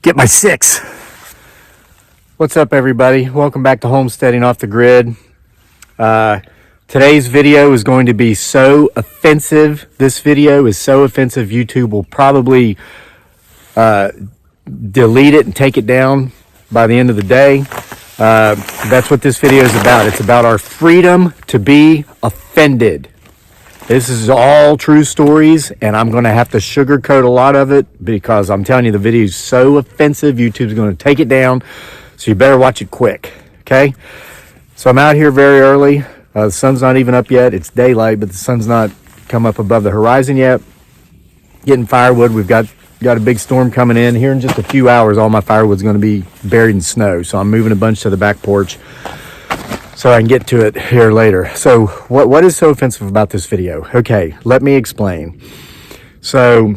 Get my 6. What's up, everybody? Welcome back to Homesteading Off the Grid. Today's video is going to be so offensive. This video is so offensive, YouTube will probably delete it and take it down by the end of the day. That's what this video is about. It's about our freedom to be offended. This is all true stories, and I'm going to have to sugarcoat a lot of it because I'm telling you, the video is so offensive, YouTube's going to take it down, so you better watch it quick, okay? So I'm out here very early. The sun's not even up yet. It's daylight, but the sun's not come up above the horizon yet. Getting firewood. We've got a big storm coming in. Here in just a few hours, all my firewood's going to be buried in snow, so I'm moving a bunch to the back porch so I can get to it here later. So what is so offensive about this video? Okay, let me explain. So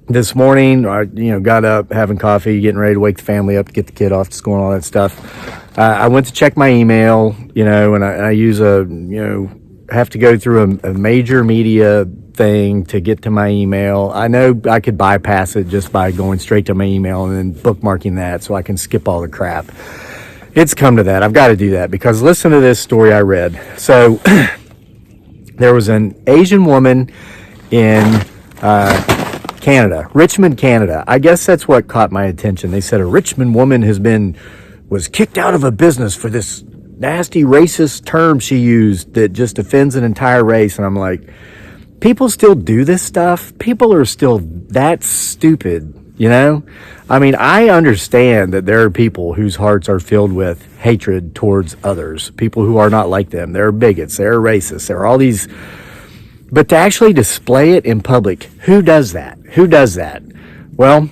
this morning, I got up, having coffee, getting ready to wake the family up to get the kid off to school and all that stuff. I went to check my email, and I use have to go through a major media thing to get to my email. I know I could bypass it just by going straight to my email and then bookmarking that so I can skip all the crap. It's come to that. I've got to do that because listen to this story I read. So there was an Asian woman in Canada, Richmond, Canada. I guess that's what caught my attention. They said a Richmond woman was kicked out of a business for this nasty racist term she used that just offends an entire race. And I'm like, people still do this stuff? People are still that stupid, I mean, I understand that there are people whose hearts are filled with hatred towards others, people who are not like them. They're bigots, they're racists, there are all these, but to actually display it in public, who does that? Who does that? Well,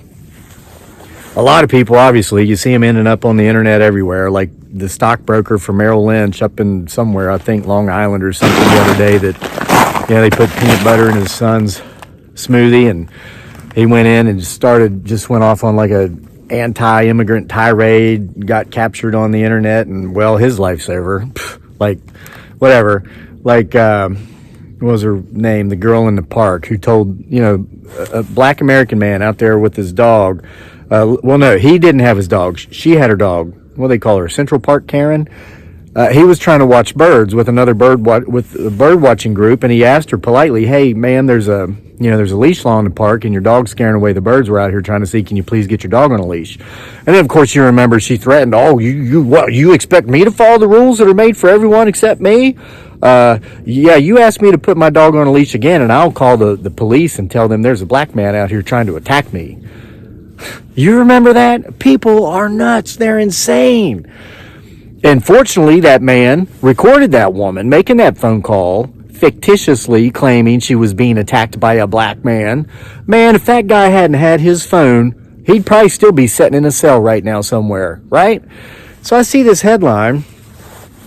a lot of people, obviously, you see them ending up on the internet everywhere, like the stockbroker for Merrill Lynch up in somewhere, I think Long Island or something the other day that, they put peanut butter in his son's smoothie and he went in and just went off on like a anti-immigrant tirade, got captured on the internet, and well, his life's over. Like, whatever. Like, what was her name? The girl in the park who told, a black American man out there with his dog. Well, no, he didn't have his dog. She had her dog. What do they call her? Central Park Karen. He was trying to watch birds with another with a bird watching group, and he asked her politely, "Hey, man, there's a leash law in the park, and your dog's scaring away the birds. We're out here trying to see. Can you please get your dog on a leash?" And then, of course, you remember she threatened, "Oh, you expect me to follow the rules that are made for everyone except me? Yeah, you asked me to put my dog on a leash again, and I'll call the police and tell them there's a black man out here trying to attack me." You remember that? People are nuts. They're insane. And fortunately, that man recorded that woman making that phone call, fictitiously claiming she was being attacked by a black man. Man, if that guy hadn't had his phone, he'd probably still be sitting in a cell right now somewhere, right? So I see this headline,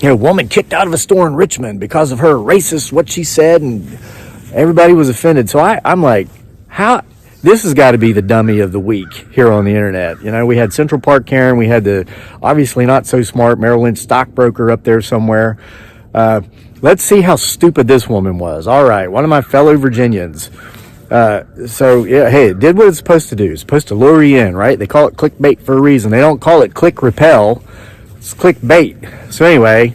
woman kicked out of a store in Richmond because of her racist, what she said, and everybody was offended. So I'm like, how? This has got to be the dummy of the week here on the internet. We had Central Park Karen. We had the obviously not so smart Merrill Lynch stockbroker up there somewhere. Let's see how stupid this woman was. All right, one of my fellow Virginians. It did what it's supposed to do. It's supposed to lure you in, right? They call it clickbait for a reason. They don't call it click repel. It's clickbait. So anyway,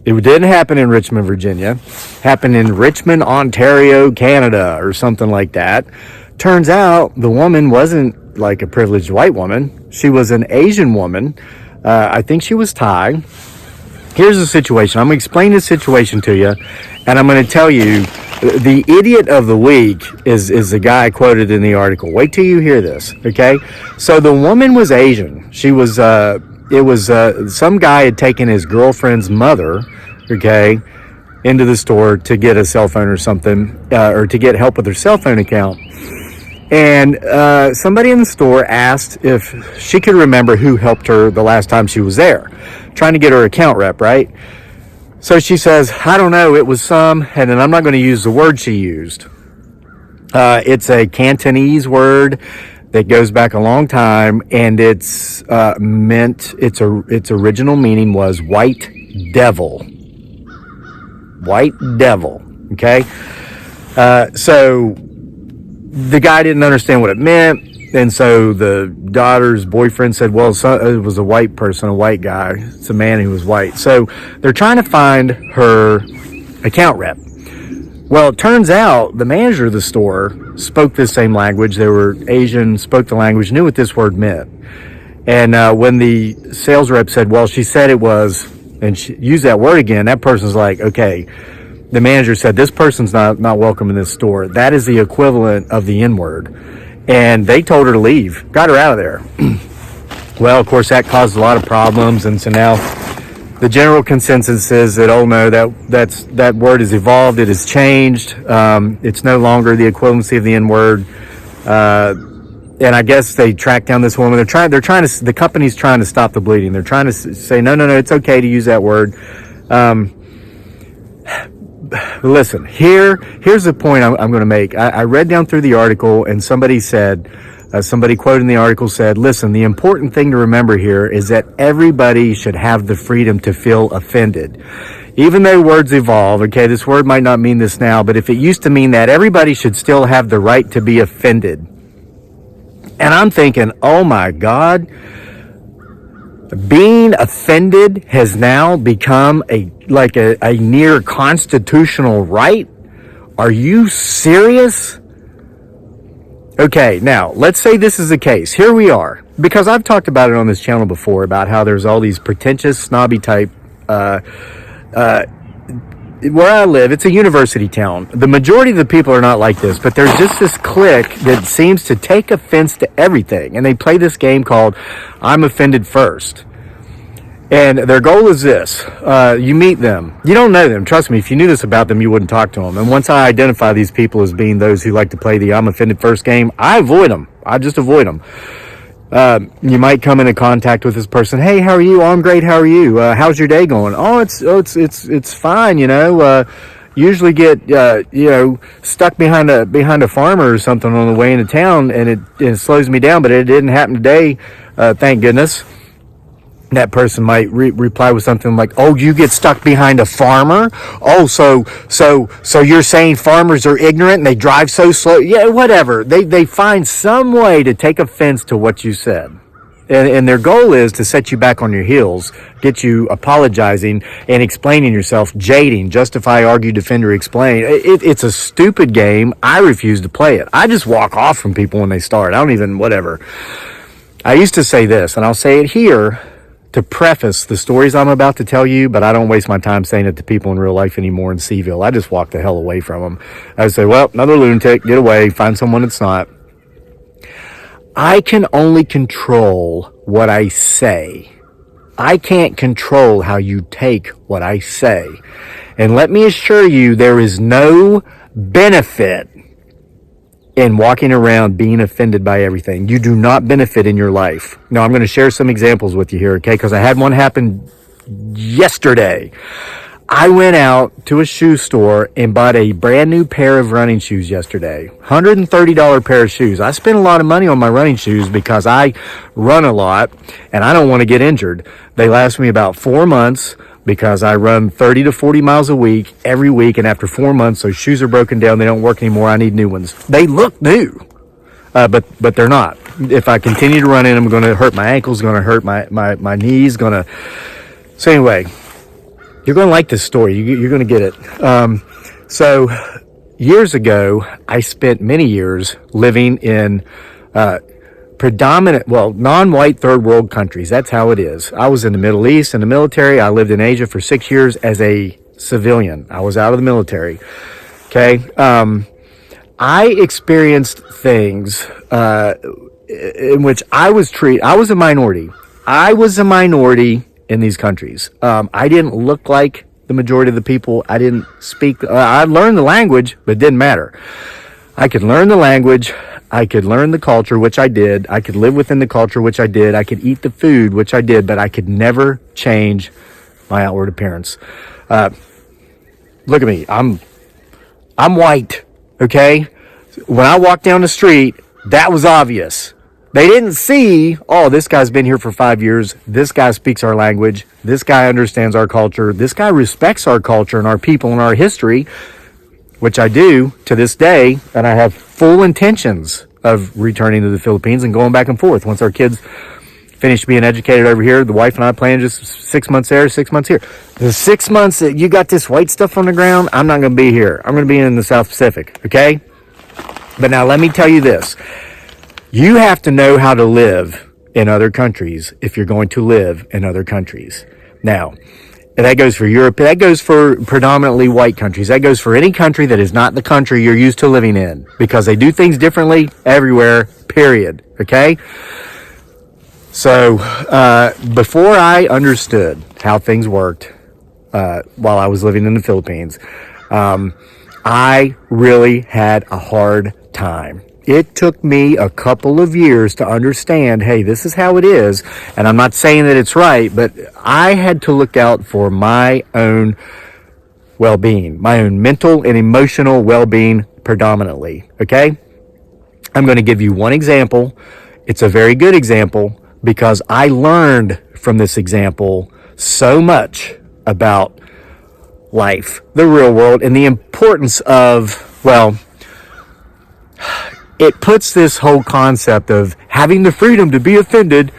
it didn't happen in Richmond, Virginia. Happened in Richmond, Ontario, Canada, or something like that. Turns out the woman wasn't like a privileged white woman. She was an Asian woman. I think she was Thai. Here's the situation. I'm going to explain the situation to you, and I'm going to tell you the idiot of the week is the guy quoted in the article. Wait till you hear this, okay? So the woman was Asian. She was, some guy had taken his girlfriend's mother, okay, into the store to get a cell phone or something, or to get help with her cell phone account. And somebody in the store asked if she could remember who helped her the last time she was there, trying to get her account rep, right? So she says, "I don't know, it was some," and then I'm not going to use the word she used. It's a Cantonese word that goes back a long time, and it's its original meaning was white devil. White devil, okay? So the guy didn't understand what it meant. And so the daughter's boyfriend said, well, it was a white person, a white guy. It's a man who was white. So they're trying to find her account rep. Well, it turns out the manager of the store spoke this same language. They were Asian, spoke the language, knew what this word meant. And when the sales rep said, well, she said it was, and she used that word again, that person's like, okay. The manager said, this person's not welcome in this store. That is the equivalent of the N-word. And they told her to leave, got her out of there. Well, of course, that caused a lot of problems. And so now the general consensus is that, oh no, that word has evolved. It has changed. It's no longer the equivalency of the N-word. And I guess they tracked down this woman. The company's trying to stop the bleeding. They're trying to say, no, it's okay to use that word. Listen, here's the point I'm going to make. I read down through the article, and somebody quoting the article said, listen, the important thing to remember here is that everybody should have the freedom to feel offended. Even though words evolve, okay, this word might not mean this now, but if it used to mean that, everybody should still have the right to be offended. And I'm thinking, oh my God, being offended has now become a near constitutional right? Are you serious? Okay, now, let's say this is the case. Here we are. Because I've talked about it on this channel before, about how there's all these pretentious, snobby type, where I live, it's a university town. The majority of the people are not like this, but there's just this clique that seems to take offense to everything. And they play this game called I'm Offended First. And their goal is this. You meet them. You don't know them. Trust me, if you knew this about them, you wouldn't talk to them. And once I identify these people as being those who like to play the I'm Offended First game, I avoid them. I just avoid them. You might come into contact with this person. Hey, how are you? Oh, I'm great. How are you? How's your day going? Oh, it's fine. Usually get, stuck behind a farmer or something on the way into town, and it slows me down, but it didn't happen today. Thank goodness. That person might reply with something like, oh, you get stuck behind a farmer? Oh, so you're saying farmers are ignorant and they drive so slow? Yeah, whatever. They find some way to take offense to what you said. And their goal is to set you back on your heels, get you apologizing and explaining yourself, jading, justify, argue, defend, or explain. It's a stupid game. I refuse to play it. I just walk off from people when they start. I don't even, whatever. I used to say this, and I'll say it here, to preface the stories I'm about to tell you, but I don't waste my time saying it to people in real life anymore in Seaville. I just walk the hell away from them. I would say, well, another lunatic, get away, find someone that's not. I can only control what I say. I can't control how you take what I say. And let me assure you, there is no benefit in walking around being offended by everything. You do not benefit in your life. Now, I'm going to share some examples with you here, okay? Because I had one happen yesterday. I went out to a shoe store and bought a brand new pair of running shoes yesterday. $130 pair of shoes. I spent a lot of money on my running shoes because I run a lot and I don't want to get injured. They last me about 4 months. Because I run 30 to 40 miles a week, every week, and after 4 months, those shoes are broken down, they don't work anymore, I need new ones. They look new, but they're not. If I continue to run in them, I'm going to hurt my ankles, going to hurt my knees, So anyway, you're going to like this story, you're going to get it. So years ago, I spent many years living in non-white third world countries. That's how it is. I was in the Middle East in the military. I lived in Asia for 6 years as a civilian. I was out of the military. Okay. I experienced things, in which I was a minority. I was a minority in these countries. I didn't look like the majority of the people. I didn't speak. I learned the language, but it didn't matter. I could learn the language. I could learn the culture, which I did. I could live within the culture, which I did. I could eat the food, which I did, but I could never change my outward appearance. Look at me. I'm white, okay? When I walked down the street, that was obvious. They didn't see, oh, this guy's been here for 5 years. This guy speaks our language. This guy understands our culture. This guy respects our culture and our people and our history, which I do to this day, and I have full intentions of returning to the Philippines and going back and forth. Once our kids finish being educated over here, the wife and I plan just 6 months there, 6 months here. The 6 months that you got this white stuff on the ground, I'm not going to be here. I'm going to be in the South Pacific, okay? But now let me tell you this. You have to know how to live in other countries if you're going to live in other countries. Now, that goes for Europe. That goes for predominantly white countries. That goes for any country that is not the country you're used to living in, because they do things differently everywhere, period. Okay? So, before I understood how things worked, while I was living in the Philippines, I really had a hard time. It took me a couple of years to understand, hey, this is how it is. And I'm not saying that it's right, but I had to look out for my own well-being, my own mental and emotional well-being predominantly, okay? I'm going to give you one example. It's a very good example because I learned from this example so much about life, the real world, and the importance of, well, it puts this whole concept of having the freedom to be offended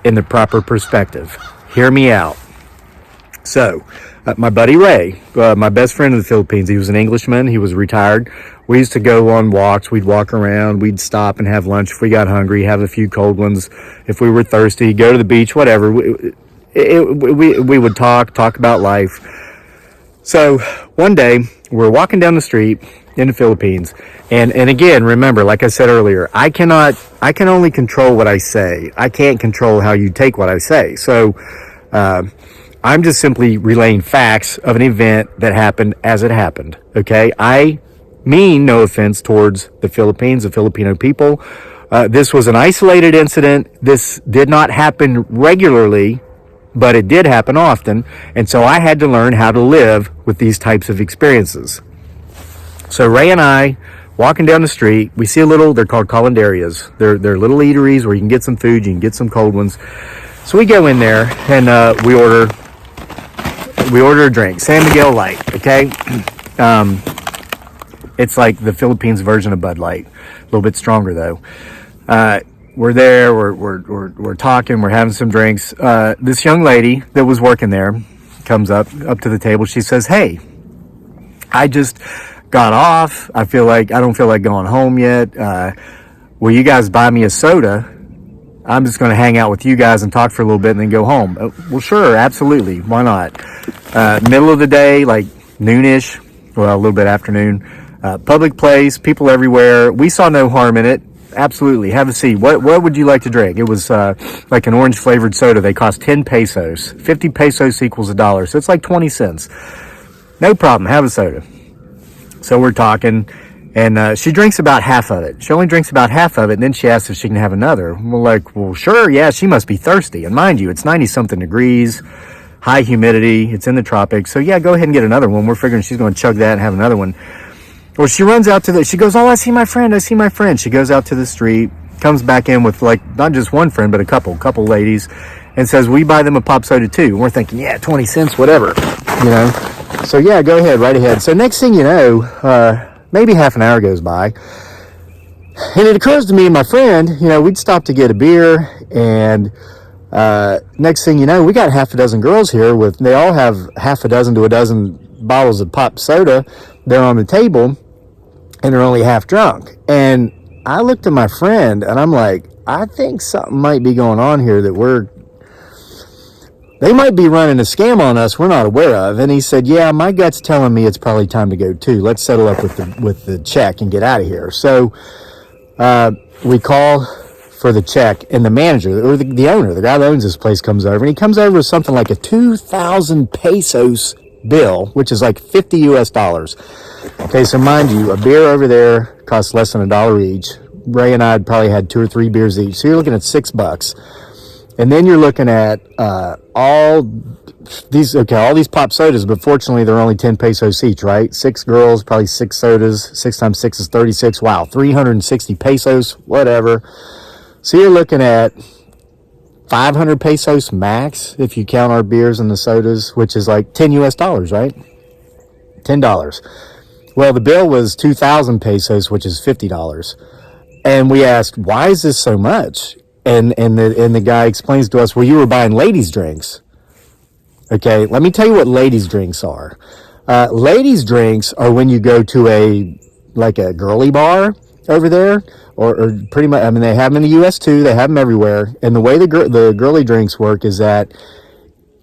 in the proper perspective. Hear me out. So, my buddy Ray, my best friend in the Philippines, he was an Englishman. He was retired. We used to go on walks. We'd walk around. We'd stop and have lunch if we got hungry, have a few cold ones. If we were thirsty, go to the beach, whatever. We would talk about life. So, one day, we're walking down the street in the Philippines. And again, remember, like I said earlier, I can only control what I say. I can't control how you take what I say. So, I'm just simply relaying facts of an event that happened as it happened. Okay? I mean no offense towards the Philippines, the Filipino people. This was an isolated incident. This did not happen regularly, but it did happen often. And so I had to learn how to live with these types of experiences. So Ray and I, walking down the street, we see they're called calendarias. They're little eateries where you can get some food, you can get some cold ones. So we go in there and we order a drink, San Miguel Light, okay? It's like the Philippines version of Bud Light, a little bit stronger though. We're there, we're talking, we're having some drinks. This young lady that was working there comes up to the table. She says, "Hey, I just got off. I don't feel like going home yet. Will you guys buy me a soda? I'm just going to hang out with you guys and talk for a little bit and then go home." Well, sure, absolutely. Why not? Middle of the day, like noonish, well, a little bit afternoon, public place, people everywhere. We saw no harm in it. Absolutely. Have a seat. What would you like to drink? It was like an orange flavored soda. They cost 10 pesos. 50 pesos equals $1. So it's like 20 cents. No problem. Have a soda. So we're talking, and she drinks about half of it. She only drinks about half of it, and then she asks if she can have another. We're like, well, sure, yeah, she must be thirsty. And mind you, it's 90-something degrees, high humidity, it's in the tropics. So yeah, go ahead and get another one. We're figuring she's going to chug that and have another one. Well, she runs out she goes, "Oh, I see my friend. She goes out to the street, comes back in with like, not just one friend, but a couple ladies, and says, "We buy them a pop soda too." And we're thinking, yeah, 20 cents, whatever, you know? So yeah, go ahead, right ahead. So next thing you know, maybe half an hour goes by, and it occurs to me and my friend, we'd stop to get a beer, and next thing you know, we got half a dozen girls here they all have half a dozen to a dozen bottles of pop soda. They're on the table, and they're only half drunk. And I looked at my friend, and I'm like, I think something might be going on here that they might be running a scam on us we're not aware of. And he said, yeah, my gut's telling me it's probably time to go too. Let's settle up with the check and get out of here. So we call for the check, and the manager, or the owner, the guy that owns this place, comes over, and he comes over with something like a 2,000 pesos bill, which is like $50 US. Okay, so mind you, a beer over there costs less than $1 each. Ray and I had probably had 2 or 3 beers each, so you're looking at $6. And then you're looking at all these pop sodas, but fortunately they're only 10 pesos each, right? 6 girls, probably 6 sodas. 6 times 6 is 36. Wow, 360 pesos, whatever. So you're looking at 500 pesos max if you count our beers and the sodas, which is like $10 US, right? $10. Well, the bill was 2,000 pesos, which is $50. And we asked, why is this so much? And the guy explains to us, well, you were buying ladies' drinks. Okay, let me tell you what ladies' drinks are. Ladies' drinks are when you go to a girly bar over there, or pretty much. I mean, they have them in the U.S. too. They have them everywhere. And the way the girly drinks work is that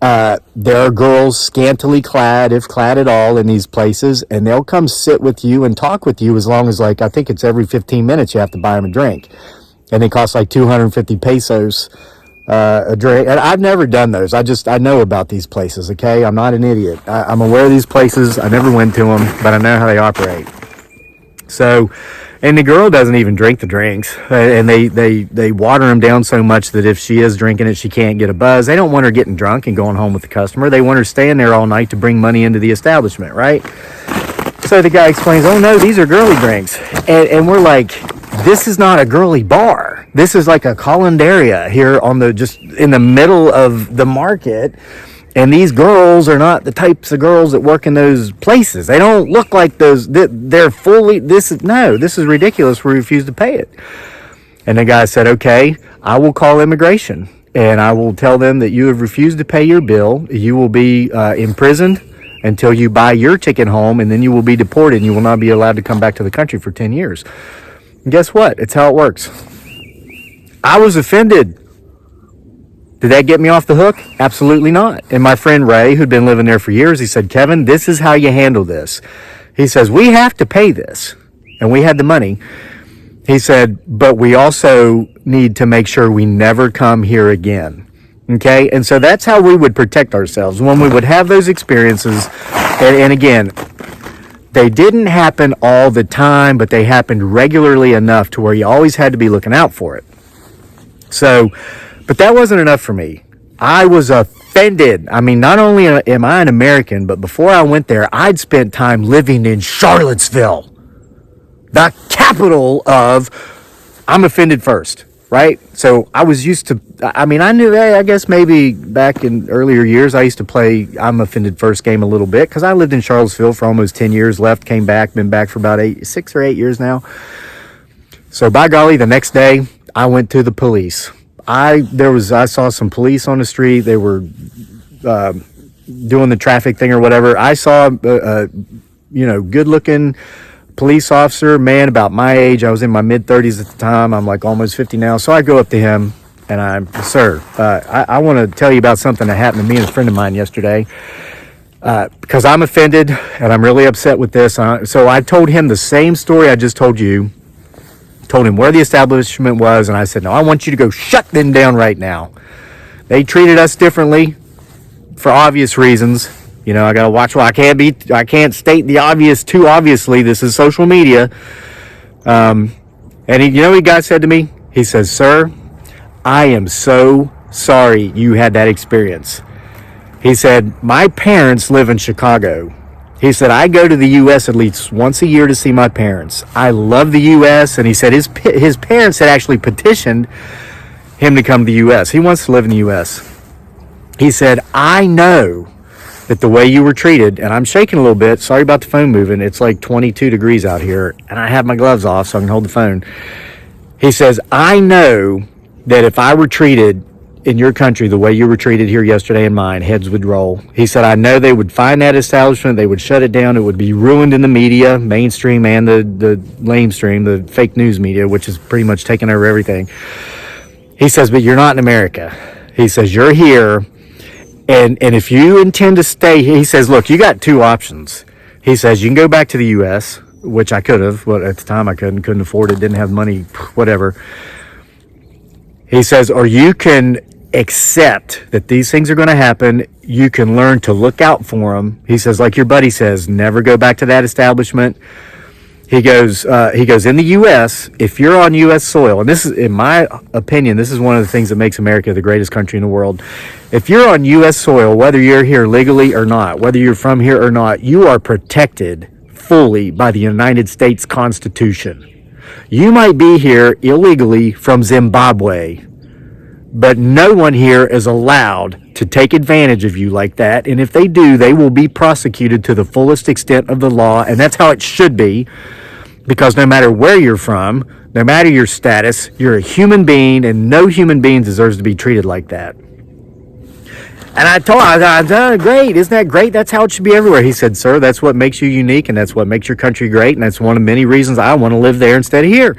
there are girls scantily clad, if clad at all, in these places, and they'll come sit with you and talk with you as long as, I think it's every 15 minutes you have to buy them a drink. And they cost 250 pesos a drink. And I've never done those. I know about these places, okay? I'm not an idiot. I'm aware of these places. I never went to them, but I know how they operate. So, and the girl doesn't even drink the drinks, and they water them down so much that if she is drinking it, she can't get a buzz. They don't want her getting drunk and going home with the customer. They want her staying there all night to bring money into the establishment, right? So the guy explains, oh no, these are girly drinks. And we're like, this is not a girly bar. This is like a colanderia here just in the middle of the market. And these girls are not the types of girls that work in those places. They don't look like those. They're fully, this is ridiculous. We refuse to pay it. And the guy said, okay, I will call immigration and I will tell them that you have refused to pay your bill. You will be imprisoned until you buy your ticket home, and then you will be deported and you will not be allowed to come back to the country for 10 years. And guess what? It's how it works. I was offended. Did that get me off the hook? Absolutely not. And my friend Ray, who'd been living there for years, he said, Kevin, this is how you handle this. He says, we have to pay this. And we had the money. He said, but we also need to make sure we never come here again. Okay? And so that's how we would protect ourselves when we would have those experiences. And again, they didn't happen all the time, but they happened regularly enough to where you always had to be looking out for it. So, but that wasn't enough for me. I was offended. I mean, not only am I an American, but before I went there, I'd spent time living in Charlottesville, the capital of I'm offended first, right? So I was used to, I mean, I knew, I guess maybe back in earlier years, I used to play I'm offended first game a little bit because I lived in Charlottesville for almost 10 years, left, came back, been back for about 6 or 8 years now. So by golly, the next day I went to the police. I saw some police on the street. They were doing the traffic thing or whatever. I saw a good-looking police officer, man about my age. I was in my mid-30s at the time. I'm almost 50 now. So I go up to him and sir, I want to tell you about something that happened to me and a friend of mine yesterday because I'm offended and I'm really upset with this. So I told him the same story I just told you. Told him where the establishment was, and I said, no, I want you to go shut them down right now. They treated us differently for obvious reasons. I got to watch I can't state the obvious too obviously. This is social media. And what guy said to me? He says, sir, I am so sorry you had that experience. He said, my parents live in Chicago. He said, I go to the U.S. at least once a year to see my parents. I love the U.S. And he said his parents had actually petitioned him to come to the U.S. He wants to live in the U.S. He said, I know that the way you were treated, and I'm shaking a little bit. Sorry about the phone moving. It's 22 degrees out here, and I have my gloves off so I can hold the phone. He says, I know that if I were treated in your country the way you were treated here yesterday in mine, heads would roll. He said, I know they would find that establishment, they would shut it down, it would be ruined in the media, mainstream and the lamestream, the fake news media, which is pretty much taking over everything. He says, but you're not in America. He says, you're here, and if you intend to stay, he says, look, you got two options. He says, you can go back to the U.S., which I could have, but at the time I couldn't afford it, didn't have money, whatever. He says, or you can accept that these things are going to happen. You can learn to look out for them. He says, like your buddy says, never go back to that establishment. He goes, in the U.S., if you're on U.S. soil, and this is, in my opinion, this is one of the things that makes America the greatest country in the world. If you're on U.S. soil, whether you're here legally or not, whether you're from here or not, you are protected fully by the United States Constitution. You might be here illegally from Zimbabwe, but no one here is allowed to take advantage of you like that. And if they do, they will be prosecuted to the fullest extent of the law. And that's how it should be, because no matter where you're from, No matter your status, you're a human being, and no human being deserves to be treated like that. And I told him, I thought, great, isn't that great? That's how it should be everywhere. He said, sir, that's what makes you unique, and that's what makes your country great, and that's one of many reasons I want to live there instead of here.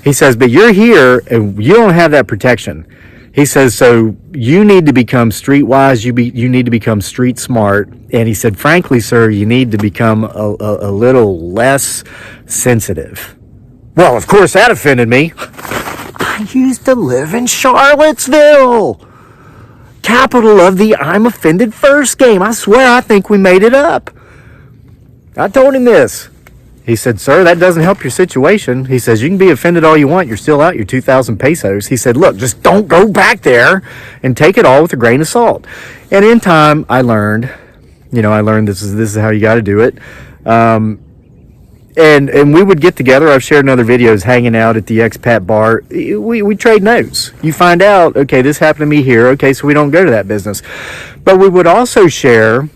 He says, but you're here, and you don't have that protection. He says, so you need to become streetwise, you need to become street smart. And he said, frankly, sir, you need to become a little less sensitive. Well, of course, that offended me. I used to live in Charlottesville, capital of the I'm offended first game. I swear, I think we made it up. I told him this. He said, sir, that doesn't help your situation. He says, you can be offended all you want. You're still out your 2,000 pesos. He said, look, just don't go back there and take it all with a grain of salt. And in time, I learned this is how you got to do it. And we would get together. I've shared in other videos hanging out at the expat bar. We trade notes. You find out, okay, this happened to me here. Okay, so we don't go to that business. But we would also share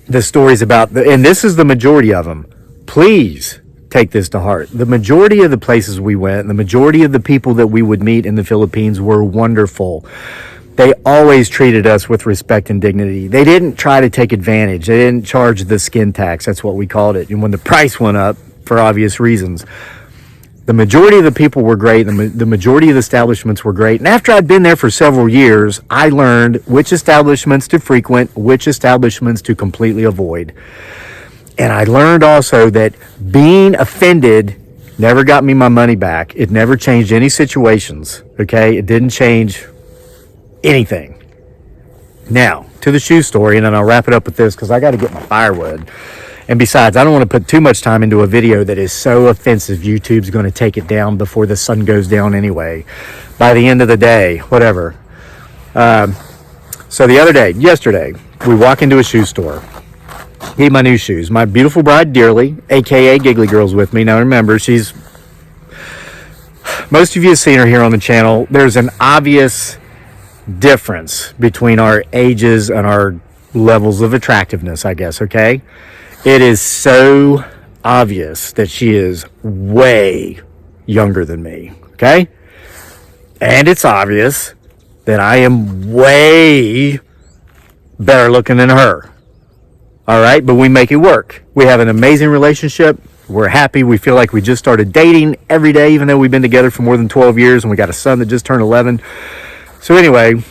the stories about, and this is the majority of them. Please take this to heart. The majority of the places we went, the majority of the people that we would meet in the Philippines were wonderful. They always treated us with respect and dignity. They didn't try to take advantage. They didn't charge the skin tax. That's what we called it. And when the price went up, for obvious reasons, the majority of the people were great. The majority of the establishments were great. And after I'd been there for several years, I learned which establishments to frequent, which establishments to completely avoid. And I learned also that being offended never got me my money back. It never changed any situations, okay? It didn't change anything. Now, to the shoe story, and then I'll wrap it up with this because I got to get my firewood. And besides, I don't want to put too much time into a video that is so offensive, YouTube's going to take it down before the sun goes down anyway. By the end of the day, whatever. So the other day, yesterday, we walk into a shoe store. Need my new shoes. My beautiful bride, Dearly, a.k.a. Giggly Girl's with me. Now remember, most of you have seen her here on the channel. There's an obvious difference between our ages and our levels of attractiveness, I guess, okay? It is so obvious that she is way younger than me, okay? And it's obvious that I am way better looking than her. All right, but we make it work. We have an amazing relationship. We're happy. We feel like we just started dating every day, even though we've been together for more than 12 years, and we got a son that just turned 11. So anyway,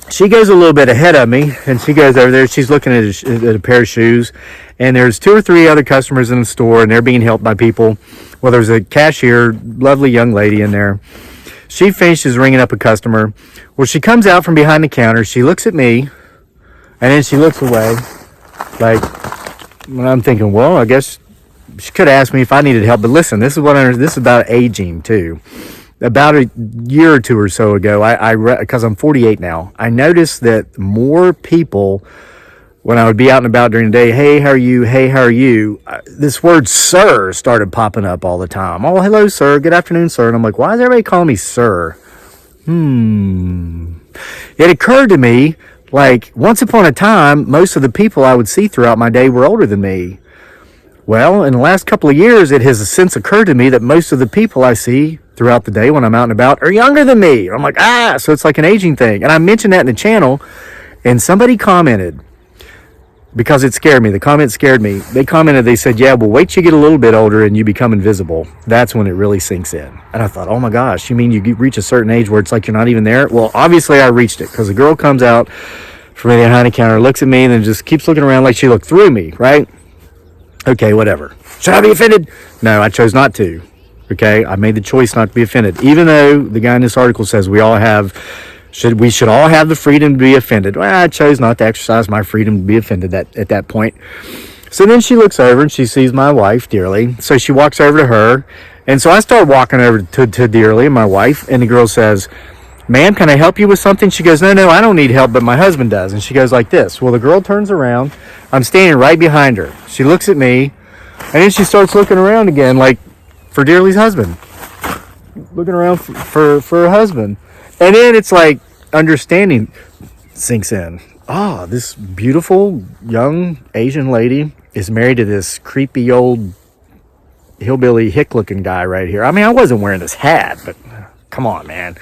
she goes a little bit ahead of me, and she goes over there. She's looking at a pair of shoes, and there's 2 or 3 other customers in the store, and they're being helped by people. Well, there's a cashier, lovely young lady in there. She finishes ringing up a customer. Well, she comes out from behind the counter. She looks at me, and then she looks away. Like, when I'm thinking, well, I guess she could ask me if I needed help. But listen, this is about aging too. About a year or 2 or so ago, because I'm 48 now, I noticed that more people, when I would be out and about during the day, hey, how are you? Hey, how are you? This word sir started popping up all the time. Oh, hello, sir. Good afternoon, sir. And I'm like, why is everybody calling me sir? It occurred to me, like, once upon a time, most of the people I would see throughout my day were older than me. Well, in the last couple of years, it has since occurred to me that most of the people I see throughout the day when I'm out and about are younger than me. I'm like, so it's like an aging thing. And I mentioned that in the channel, and somebody commented, because it scared me. The comment scared me. They commented, they said, yeah, well, wait till you get a little bit older and you become invisible. That's when it really sinks in. And I thought, oh my gosh, you mean you reach a certain age where it's like you're not even there? Well, obviously I reached it, because the girl comes out from behind the counter, looks at me, and then just keeps looking around like she looked through me, right? Okay, whatever. Should I be offended? No, I chose not to. Okay, I made the choice not to be offended. Even though the guy in this article says we should all have the freedom to be offended. Well, I chose not to exercise my freedom to be offended at that point. So then she looks over and she sees my wife, Dearly. So she walks over to her. And so I start walking over to Dearly, my wife. And the girl says, ma'am, can I help you with something? She goes, no, I don't need help, but my husband does. And she goes like this. Well, the girl turns around. I'm standing right behind her. She looks at me. And then she starts looking around again, like for Dearly's husband. Looking around for her husband. And then it's like understanding sinks in. This beautiful young Asian lady is married to this creepy old hillbilly hick looking guy right here. I mean, I wasn't wearing this hat, but come on, man.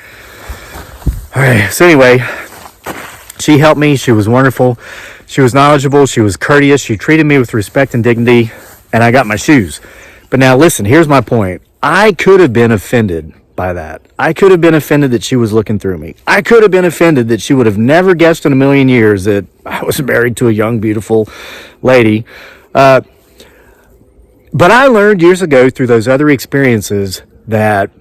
All right. So anyway, she helped me. She was wonderful. She was knowledgeable. She was courteous. She treated me with respect and dignity, and I got my shoes. But now listen, here's my point. I could have been offended by that. I could have been offended that she was looking through me. I could have been offended that she would have never guessed in a million years that I was married to a young, beautiful lady. But I learned years ago through those other experiences that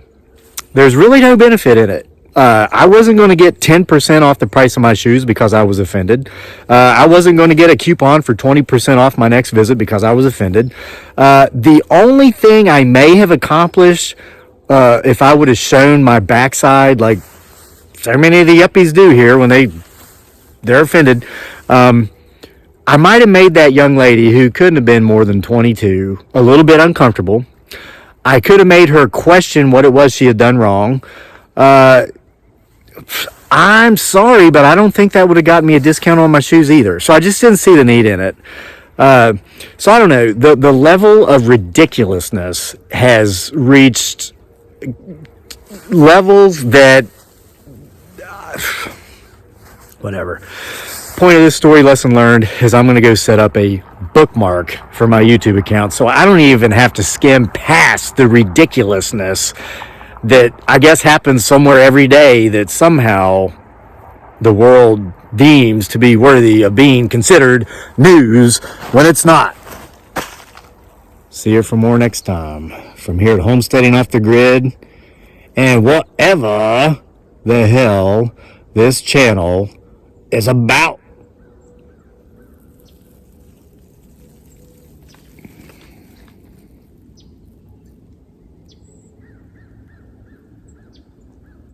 there's really no benefit in it. I wasn't going to get 10% off the price of my shoes because I was offended. I wasn't going to get a coupon for 20% off my next visit because I was offended. The only thing I may have accomplished, if I would have shown my backside like so many of the yuppies do here when they're offended, I might have made that young lady, who couldn't have been more than 22, a little bit uncomfortable. I could have made her question what it was she had done wrong. I'm sorry, but I don't think that would have gotten me a discount on my shoes either. So I just didn't see the need in it. So I don't know. The level of ridiculousness has reached levels that... whatever. Point of this story, lesson learned, is I'm going to go set up a bookmark for my YouTube account so I don't even have to skim past the ridiculousness that I guess happens somewhere every day that somehow the world deems to be worthy of being considered news when it's not. See you for more next time from here at Homesteading Off the Grid, and whatever the hell this channel is about.